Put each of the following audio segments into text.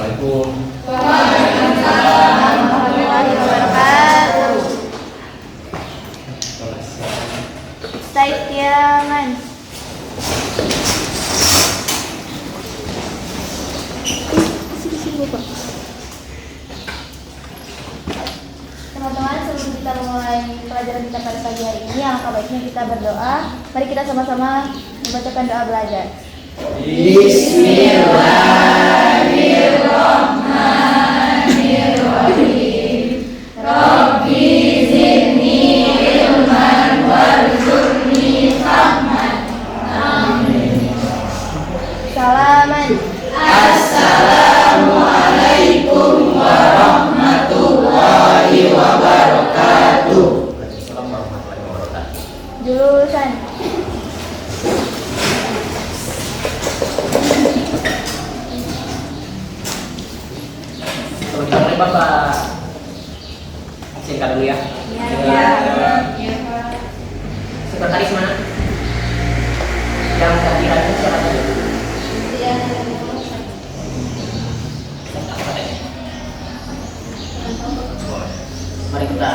Assalamualaikum. Waalaikumsalam warahmatullahi wabarakatuh. Saikiaman. Teman-teman, sebelum kita memulai pelajaran kita pada pagi hari ini, alangkah baiknya kita berdoa. Mari kita sama-sama membacakan doa belajar. Bismillahirrahmanirrahim. Rabbi zidni ilman warzuqni fahman. Amin. Salaman. Assalamualaikum warahmatullahi wabarakatuh. Assalamualaikum warahmatullahi wabarakatuh. Jurusan. Kalau kita mulai Bapak singkat dulu ya. Sekretaris mana? Yang kehadirannya siapa tadi? Mari kita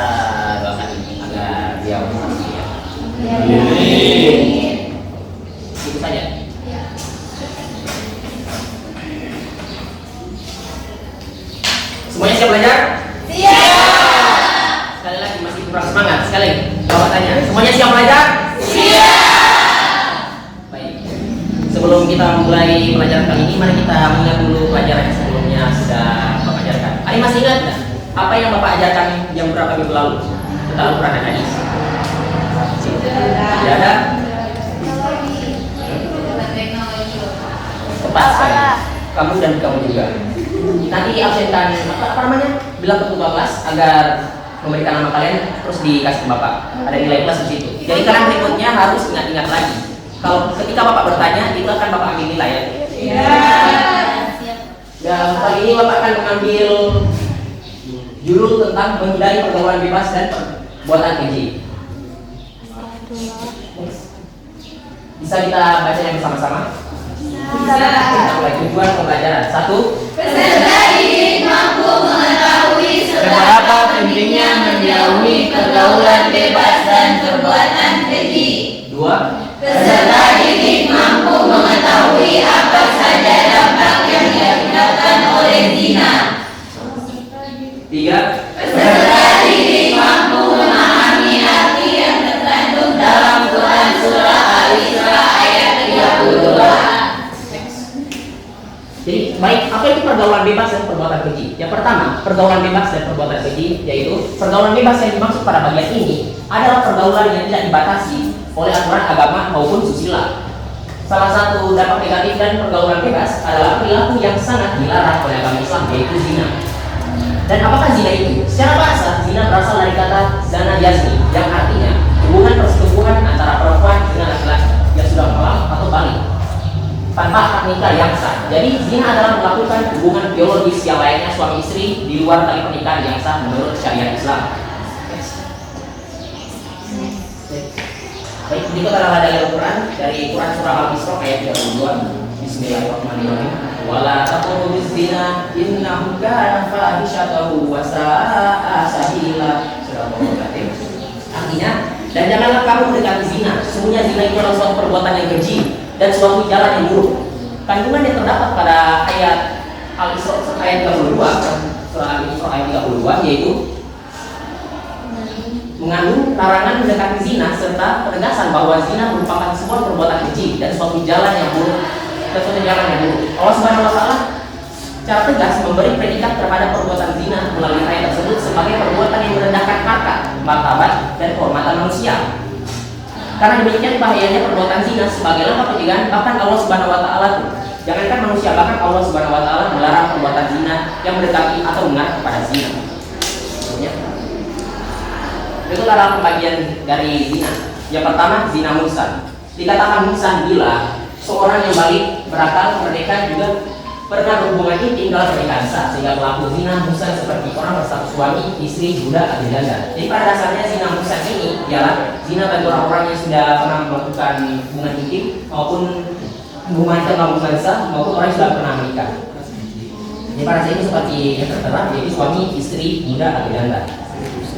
doakan agar dia berhasil ya. Itu saja. Semuanya siap belajar? Siap. Sekali lagi masih kurang semangat. Sekali bapak tanya. Semuanya siap belajar? Siap. Baik. Sebelum kita mulai pelajaran kali ini, mari kita mengingat dulu pelajaran yang sebelumnya sudah bapak ajarkan. Ali masih ingat nggak? Apa yang bapak ajarkan yang berapa minggu lalu tentang Al-Quran dan Hadis? Tidak ada. Tepat sekali. Kamu dan kamu juga. Nanti absenkan apa namanya? Bilang ke ketua kelas agar memberikan nama kalian terus dikasih ke bapak. Ada nilai plus di situ. Jadi kalian berikutnya harus ingat-ingat lagi. Kalau ketika bapak bertanya itu akan bapak ambil nilai ya. Ya, kali ini bapak akan mengambil judul tentang menghindari pergaulan bebas dan perbuatan keji. Bisa kita bacanya bersama-sama? Kita mulai tujuan pembelajaran. 1. Peserta didik mampu mengetahui seberapa pentingnya menjauhi pergaulan bebas dan perbuatan keji. 2. Peserta didik mampu mengetahui apa saja dampak yang diakibatkan oleh zina. 3. Peserta didik mampu memahami arti yang terkandung dalam Quran Surah Al-Isra ayat 32. Jadi baik, apa itu pergaulan bebas dan perbuatan keji? Yang pertama, pergaulan bebas dan perbuatan keji yaitu pergaulan bebas yang dimaksud pada bagian ini adalah pergaulan yang tidak dibatasi oleh aturan agama maupun susila. Salah satu dampak negatif dan pergaulan bebas adalah perilaku yang sangat dilarang oleh agama Islam, yaitu zina. Dan apakah zina itu? Secara bahasa, zina berasal dari kata zana jasmi yang artinya hubungan persetubuhan antara perempuan dengan laki-laki yang sudah malam atau balik tanpa akad nikah yang sah. Jadi zina adalah melakukan hubungan biologis yang layaknya suami istri di luar tali pernikahan yang sah menurut syariat Islam. Baik, berikut adalah dalil Al-Quran dari Quran surah Al-Isra ayat 32. Bismillahirrahmanirrahim. Wala taqrabu zina innahu kana fahishatan wa sa'a sabila. Surah Al-Fatihah. Artinya, dan janganlah kamu mendekati zina. Sesungguhnya zina itu adalah suatu perbuatan yang keji dan suatu jalan yang buruk. Kandungan yang terdapat pada ayat Al-Isra ayat 32, surah Al-Isra ayat 32 yaitu mengandung larangan mendekati zina serta penegasan bahwa zina merupakan sebuah perbuatan keji dan suatu jalan yang buruk. Allah Subhanahu wa taala secara tegas memberi predikat terhadap perbuatan zina melalui ayat tersebut sebagai perbuatan yang merendahkan harkat, martabat dan kehormatan manusia. Karena demikian bahayanya perbuatan zina sebagai langkah pencegahan, bahkan Allah Subhanahu wa taala jangankan manusia, bahkan Allah Subhanahu wa taala melarang perbuatan zina yang mendekati atau mengarah kepada zina. Itu adalah pembagian dari zina. Yang pertama, zina muhsan. Dikatakan muhsan bila seorang yang balik, berakal, merdeka juga pernah berhubungan intim dalam pernikahan sah, sehingga pelaku zina muhsan seperti orang berstatus suami, istri, budak, atau janda. Jadi pada dasarnya zina muhsan ini ialah zina bagi orang-orang yang sudah pernah melakukan hubungan intim maupun hubungan sah maupun orang yang sudah pernah menikah. Jadi Separasi itu seperti yang tertera, yaitu suami, istri, muda, atau janda.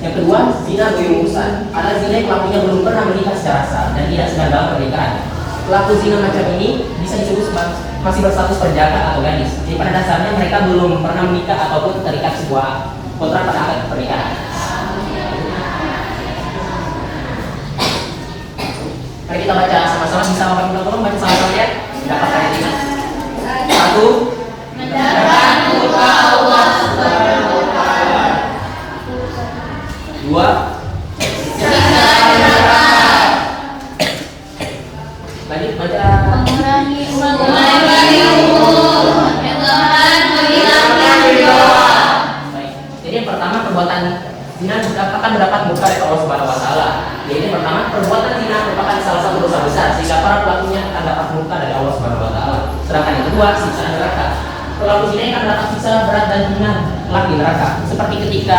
Yang kedua, zina berumusan. Adalah zina yang pelakunya belum pernah menikah secara sah dan tidak sedang dalam pernikahan. Pelaku zina macam ini bisa disebut masih berstatus perjaka atau gadis. Jadi pada dasarnya mereka belum pernah menikah ataupun terikat sebuah kontrak pada akad pernikahan. Mari kita baca sama-sama, bisa Bapak tolong baca sama-sama ya. Dapat ayat ini. 1. Mendatangkan murka Allah Subhanahu wa Ta'ala. 2. Siksa neraka. Lanjut baca. Mengurangi umur. Dengan menghilangkan doa. Baik. Jadi yang pertama, perbuatan zina akan mendapat murka dari Allah Subhanahu wa Ta'ala. Jadi yang pertama, perbuatan zina merupakan salah satu dosa besar sehingga para pelakunya akan dapat murka dari Allah Subhanahu wa Ta'ala. Sedangkan yang kedua, siksa neraka. Pelaku zina akan mendapat siksa berat dan ringan kelak di neraka. Seperti ketika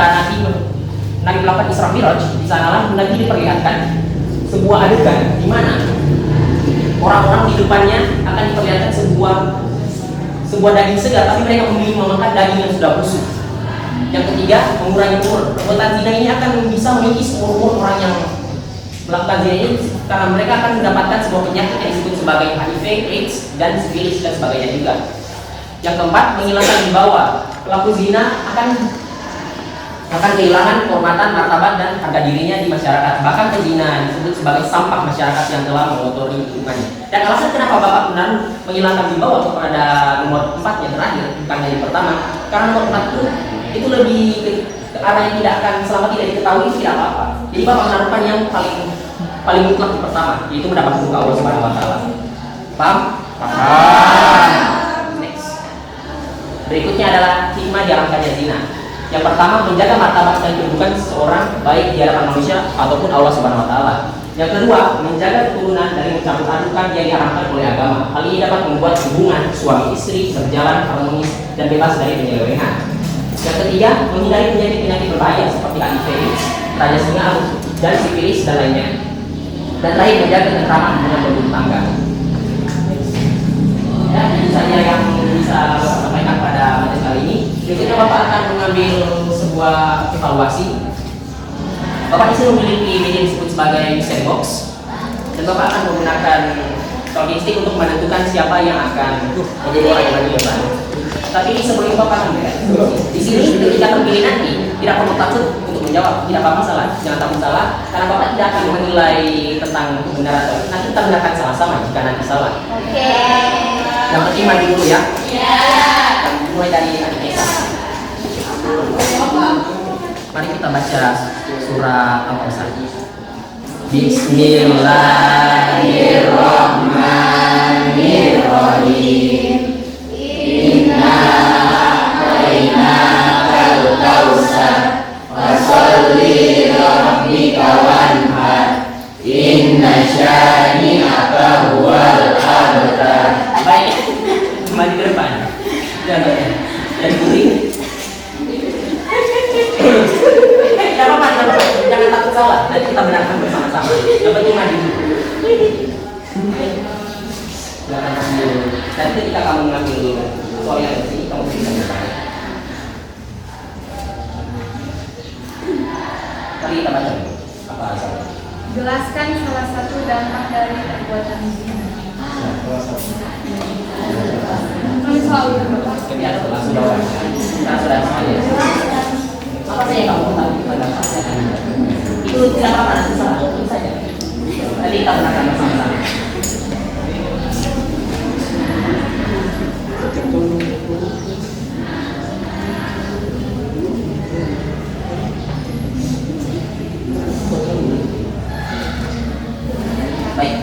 Nabi melakukan Isra Miraj, di sanalah Nabi diperlihatkan sebuah adegan di mana orang-orang di depannya akan diperlihatkan sebuah daging segar, tapi mereka memilih memakan daging yang sudah busuk. Yang ketiga, mengurangi umur. Perbuatan zina ini akan bisa mengikis umur orang yang melakukan zina ini karena mereka akan mendapatkan sebuah penyakit yang disebut sebagai HIV, AIDS, dan sifilis dan sebagainya juga. Yang keempat, menghilangkan wibawa. Pelaku zina akan kehilangan kehormatan, martabat, dan harga dirinya di masyarakat. Bahkan pezina disebut sebagai sampah masyarakat yang telah mengotori lingkungannya. Dan alasan kenapa Bapak benar menghilangkan wibawa kepada nomor 4 yang terakhir, bukan yang pertama, karena nomor 4 itu lebih ke arah yang tidak akan selama tidak diketahui tidak apa-apa. Jadi Bapak menaruhkan yang paling mutlak di pertama, yaitu mendapat murka Allah Subhanahu wa Ta'ala. Paham? Paham. Next. Berikutnya adalah hikmah diharamkannya zina. Yang pertama, menjaga martabat dan kedudukan seseorang baik di hadapan manusia ataupun Allah Subhanahu wa Ta'ala. Yang kedua, menjaga keturunan dari mencampur adukan yang diharamkan oleh agama. Hal ini dapat membuat hubungan suami istri berjalan harmonis dan bebas dari penyelewengan. Yang ketiga, menghindari penyakit-penyakit berbahaya seperti HIV, raja singa, dan sifilis dan lainnya. Dan terakhir, menjaga ketentraman dengan berumah tangga. Dan itu saja yang bisa Bapak sampaikan pada majelis kali ini. Berikutnya Bapak akan mengambil sebuah evaluasi. Bapak di sini memiliki media disebut sebagai mystery box, dan Bapak akan menggunakan talking stick untuk menentukan siapa yang akan menjadi orang yang lebih depan. Tapi sebelum Bapak ambil, di sini ketika terpilih nanti tidak perlu takut untuk menjawab, tidak apa masalah, jangan takut salah, karena Bapak tidak akan menilai tentang kebenaran atau nanti kita gunakan sama-sama jika nanti salah. Oke. Yang penting maju dulu ya. Ya. Mulai dari Adik Esa. Mari kita baca surah Al-Kausar. Bismillahirrahmanirrahim. Inna a'tainakal kautsar fasholli li rabbika wanhar. Inna syani'aka huwal abtar. Baik, maju ke depan. Dan kuring. Jangan apa-apa, jangan takut salah. Nanti kita benarkan bersama-sama. Yang penting maju dulu. Silakan ambil. Dan ketika kamu mengambil soal yang di sini, kamu bisa bertanya. Mari kita baca dulu. Apa asalnya? Jelaskan salah satu dampak dari perbuatan zina. Jadi ada langsung jawab. Karena sudah semuanya. Apa saja yang kamu tahu pada dampaknya? Itu tidak apa-apa, nanti salah. Itu saja. Nanti kita gunakan bersama-sama. Baik.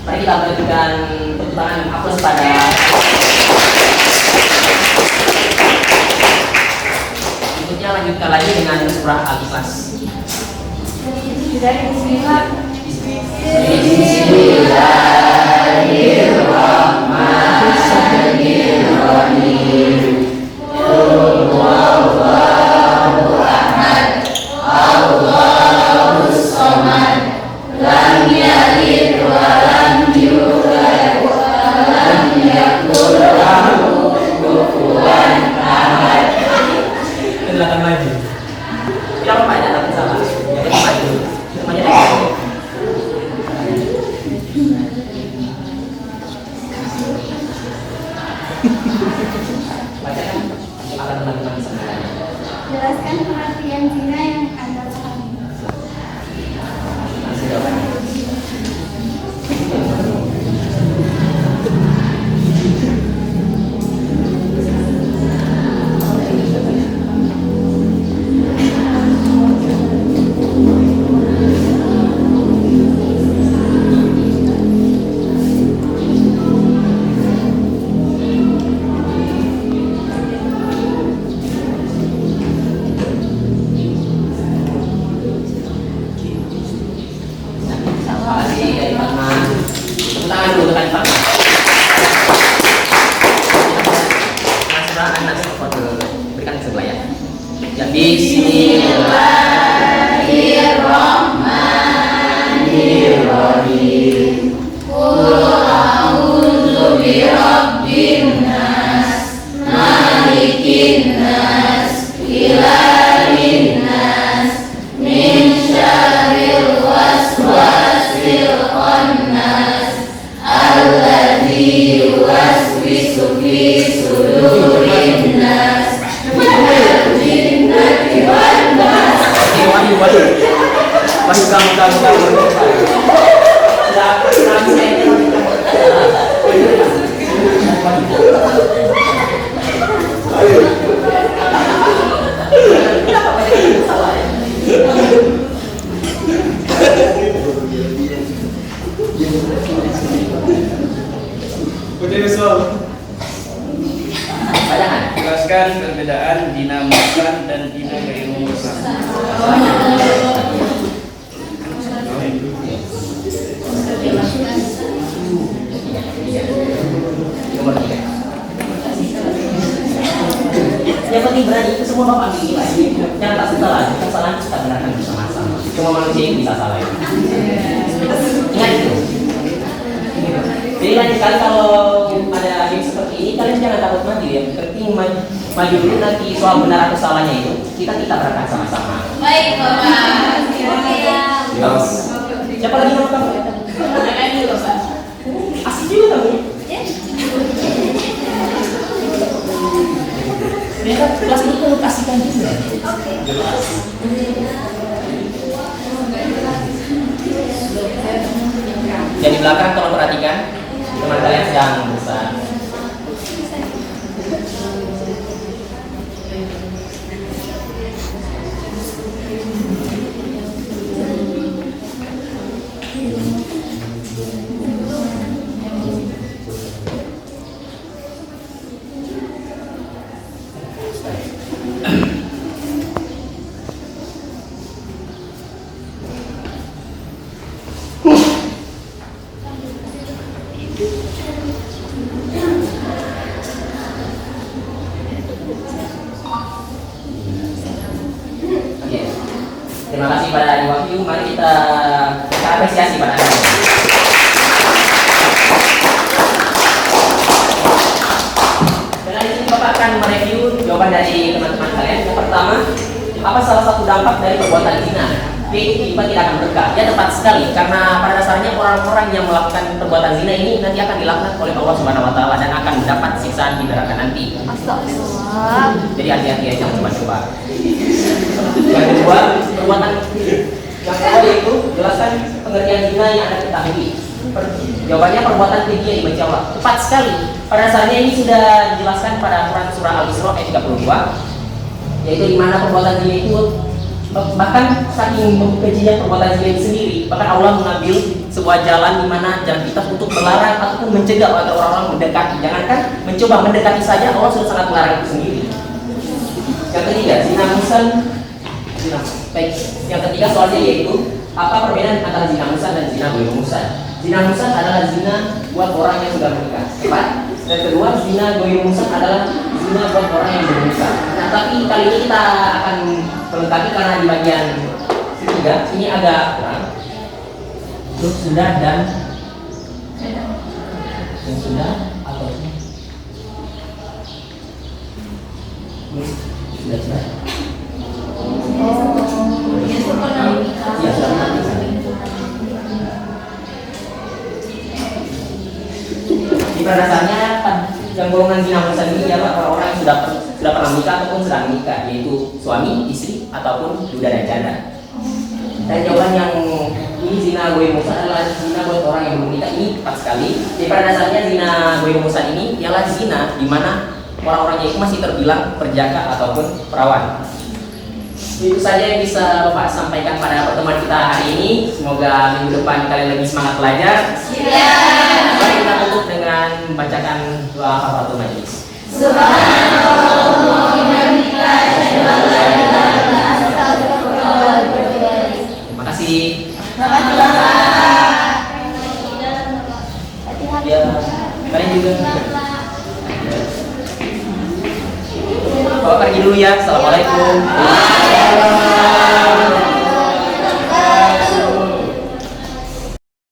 Mari kita berikan tepuk tangan aplaus pada berikutnya. Lanjutkan lagi dengan surah Al-Ikhlas. Dari bismillah. Bismillahirrahmanirrahim. Qul huwallahu ahad. Allahus samad. Lam yalid wa lam yulad wa lam yakul lahu kufuwan Bacakan agar teman-teman bisa menilainya. Jelaskan pengertian zina yang Anda pahami. Langsung jawabannya. Makasih dari Fatma. Tepuk tangan dulu untuk Fatma. Mas Rahman, Mas foto berikan ke sebelah ya. Ya, Bismillahirrahmanirrahim. Qul a'udzu birabbin nas, malikin nas, ilahin nas, min syarril waswasil khannas, alladzi yuwaswisu fi sudurin nas, minal jinnati wan nas. Wahyu kamu. Jelaskan perbedaan zina muhsan dan zina ghairu muhsan. Nomor 3. Yang penting berani itu semua bapak ambil nilai. Yang tak salah, kesalahan kita benarkan bersama-sama. Cuma manusia yang bisa salah. Ingat itu. Jadi lain kali kalau ada game seperti ini, kalian jangan takut maju ya. Penting maju dulu, nanti soal benar atau salahnya itu kita berangkat sama-sama. Baik, Bapak. Siapa lagi nama kamu? Asik juga kamu. Ternyata kelas ini perlu kasihkan juga. Jadi di belakang tolong perhatikan teman kalian sedang berusaha. Terima kasih pada Adi Wahyu. Mari kita apresiasi pada Adi. Dan hari ini Bapak akan mereview jawaban dari teman-teman kalian. Yang pertama, apa salah satu dampak dari perbuatan zina? Yaitu kehidupan tidak akan berkah. Ya, tepat sekali. Karena pada dasarnya orang-orang yang melakukan perbuatan zina ini nanti akan dilaknat oleh Allah Subhanahu Wa Taala dan akan mendapat siksaan di neraka nanti. Jadi hati-hati ya, jangan coba-coba. Yang kedua, perbuatan yang kedua yaitu jelaskan pengertian zina yang Anda ketahui. Jawabannya perbuatan keji yang dibenci Allah. Tepat sekali. Pada dasarnya ini sudah dijelaskan pada Quran surah Al-Isra ayat 32, yaitu di mana perbuatan zina itu bahkan saking kejinya perbuatan zina itu sendiri, bahkan Allah mengambil sebuah jalan di mana jalan kita untuk melarang ataupun mencegah agar orang-orang mendekati. Jangankan mencoba mendekati saja, Allah sudah sangat melarang itu sendiri. Yang ketiga, zina muhsan. Baik, yang ketiga soalnya yaitu apa perbedaan antara zina muhsan dan zina ghairu muhsan? Zina muhsan adalah zina buat orang yang sudah menikah, tepat? Dan kedua, zina ghairu muhsan adalah zina buat orang yang belum menikah. Nah, tapi kali ini kita akan melengkapi karena di bagian ketiga ini agak kurang. Terus sudah dan yang sudah atau sudah. Ya, sudah nanti. Di pada dasarnya kan yang golongan zina muhsan ini ialah orang-orang yang sudah pernah menikah ataupun sedang menikah, yaitu suami, istri, ataupun duda dan janda. Dan jawaban yang ini zina goy muhsan adalah zina buat orang yang belum menikah, ini tepat sekali. Jadi pada dasarnya zina goy muhsan ini ialah zina di mana orang-orangnya itu masih terbilang perjaka ataupun perawan. Itu saja yang bisa Bapak sampaikan pada pertemuan kita hari ini. Semoga minggu depan kalian lebih semangat belajar. Mari kita tutup dengan membacakan doa kafaratul majelis. Terima kasih. Ya, kalian juga. Bapak pergi dulu ya. Assalamualaikum.